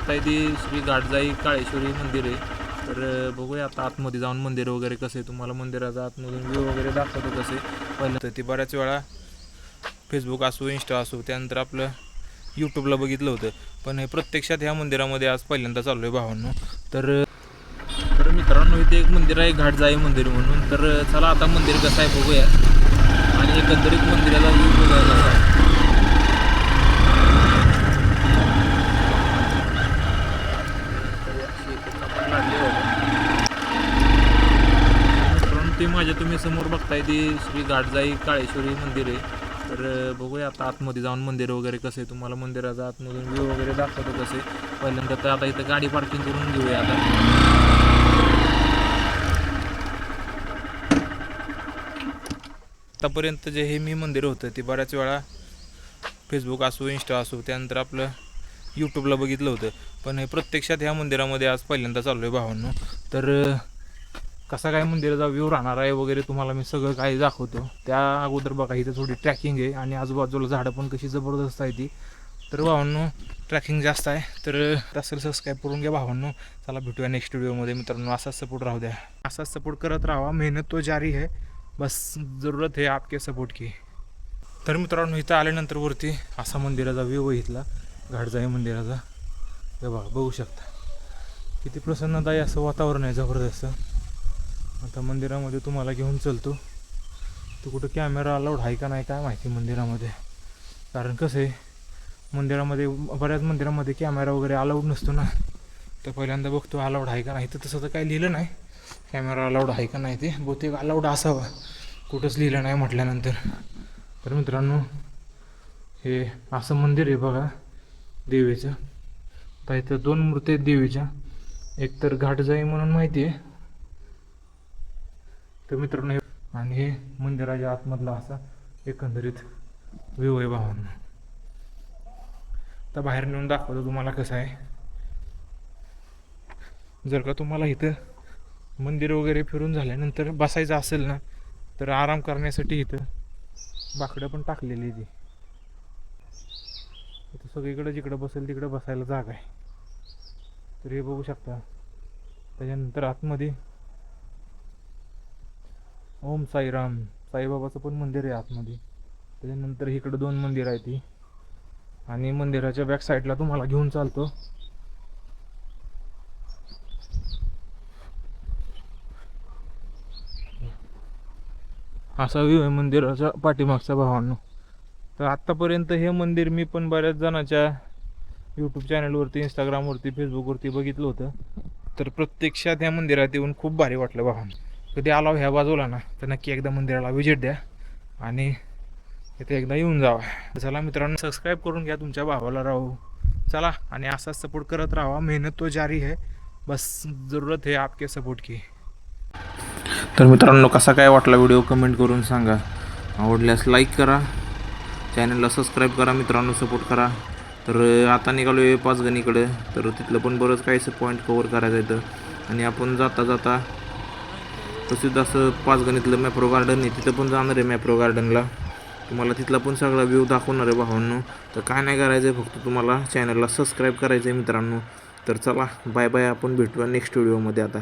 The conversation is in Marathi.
बघताय ती श्री गाडजाई काळेश्वरी मंदिर आहे. तर बघूया आता आतमध्ये जाऊन मंदिर वगैरे कसे, तुम्हाला मंदिराचा आतमधून व्ह्यू वगैरे दाखवतो कसे. पहिलं तर ती बऱ्याच वेळा फेसबुक असो, इंस्टा असो, त्यानंतर आपलं यूट्यूबला बघितलं होतं, पण हे प्रत्यक्षात ह्या मंदिरामध्ये आज पहिल्यांदा चाललो आहे भावांनो. तर मित्रांनो इथे एक मंदिर आहे घाटजाई मंदिर म्हणून. तर चला आता मंदिर कसं आहे बघूया आणि एकंदरीत मंदिराचा व्ह्यू बघूया कसा आहे. मित्रांनो ती माझ्या तुम्ही समोर बघताय ती श्री गाडजाई काळेश्वरी मंदिर आहे. तर बघूया आता आतमध्ये जाऊन मंदिर वगैरे कसे, तुम्हाला मंदिराचा आतमधून व्ह्यू वगैरे दाखवतो कसे. पहिल्यांदा तर आता इथं गाडी पार्किंग करून घेऊया आता. आतापर्यंत जे हे मी मंदिर होतं ते बऱ्याच वेळा फेसबुक असो, इंस्टा असो, त्यानंतर आपलं यूट्यूबला बघितलं होतं, पण हे प्रत्यक्षात ह्या मंदिरामध्ये आज पहिल्यांदा चाललो आहे भावांनो. तर कसा काय मंदिराचा व्ह्यू राहणार आहे वगैरे तुम्हाला मी सगळं काही दाखवतो. त्या अगोदर बघा इथं थोडी ट्रॅकिंग आहे आणि आजूबाजूला झाडं पण कशी जबरदस्त आहे ती. तर भावांनो ट्रॅकिंग जास्त आहे, तर असेल सबस्क्राईब करून घ्या भावांनो. चला भेटूया नेक्स्ट व्हिडिओमध्ये मित्रांनो. असाच सपोर्ट राहू द्या, असाच सपोर्ट करत राहा. मेहनत तो जारी है, बस ज़रूरत है आपके सपोर्ट की. तर मित्रांनो इथं आल्यानंतर वरती असा मंदिराचा व्ह्यू बघितला घाटजाई मंदिराचा. हे बघा बघू शकता किती प्रसन्नता आहे, असं वातावरण आहे जबरदस्त. आता मंदिरामध्ये तुम्हाला घेऊन चलतो. तो कुठं कॅमेरा अलाउड आहे का नाही काय माहिती मंदिरामध्ये, कारण कसं आहे मंदिरामध्ये बऱ्याच मंदिरामध्ये कॅमेरा वगैरे अलाउड नसतो ना. तर पहिल्यांदा बघतो अलाउड आहे का नाही. तर तसं तर काही लिहिलं नाही कॅमेरा अलाउड आहे का नाही, ते बहुतेक अलाउड असावा, कुठंच लिहिलं नाही म्हटल्यानंतर. तर मित्रांनो हे असं मंदिर आहे बघा देवीचं. आता इथं दोन मूर्ती आहेत देवीच्या, एक तर घाटजाई म्हणून माहिती आहे. तर मित्रांनो हे आणि हे मंदिराच्या आतमधला असा एकंदरीत व्ह्यू आहे भावांनो. आता बाहेर नेऊन दाखवतो तुम्हाला कसं आहे. जर का तुम्हाला इथं मंदिर वगैरे फिरून झाल्यानंतर बसायचं असेल ना, तर आराम करण्यासाठी इथं बाकडं पण टाकलेली ती. इथं सगळीकडे जिकडं बसेल तिकडं बसायला जागा आहे. तर हे बघू शकता. त्याच्यानंतर आतमध्ये ओम साईराम साईबाबाचं पण मंदिर आहे आतमध्ये. त्याच्यानंतर इकडं दोन मंदिर आहे ती, आणि मंदिराच्या बॅक साईडला तुम्हाला घेऊन चालतो. असा व्ह्यू आहे मंदिराच्या पाठीमागच्या भावांनो. तर आत्तापर्यंत हे मंदिर मी पण बऱ्याच जणांच्या यूट्यूब चॅनलवरती, इंस्टाग्रामवरती, फेसबुकवरती बघितलं होतं. तर प्रत्यक्षात ह्या मंदिरात येऊन खूप भारी वाटलं भावांनो. कधी आला ह्या बाजूला ना तर नक्की एकदा मंदिराला व्हिजिट द्या आणि इथे एकदा येऊन जावा. चला मित्रांनो सबस्क्राईब करून घ्या, तुमच्या भावाला राहू. चला आणि असाच सपोर्ट करत राहा. मेहनत तो जारी है, बस ज़रूरत है आपके सपोर्ट की. तर मित्रांनो कसा काय वाटला व्हिडिओ कमेंट करून सांगा. आवडल्यास लाईक करा, चॅनलला सबस्क्राईब करा मित्रांनो, सपोर्ट करा. तर आता निघालो आहे पाचगणीकडे. तर तिथलं पण बरंच काहीसं पॉईंट कवर करायचं आहे. आणि आपण जाता जाता प्रसिद्ध असं पाचगणीतलं मॅप्रो गार्डन आहे, तिथं पण जाणार आहे. मॅप्रो गार्डनला तुम्हाला तिथला पण सगळा व्ह्यू दाखवणार आहे भावांनो. तर काय नाही करायचं आहे, फक्त तुम्हाला चॅनलला सबस्क्राईब करायचं आहे मित्रांनो. तर चला बाय बाय, आपण भेटूया नेक्स्ट व्हिडिओमध्ये आता.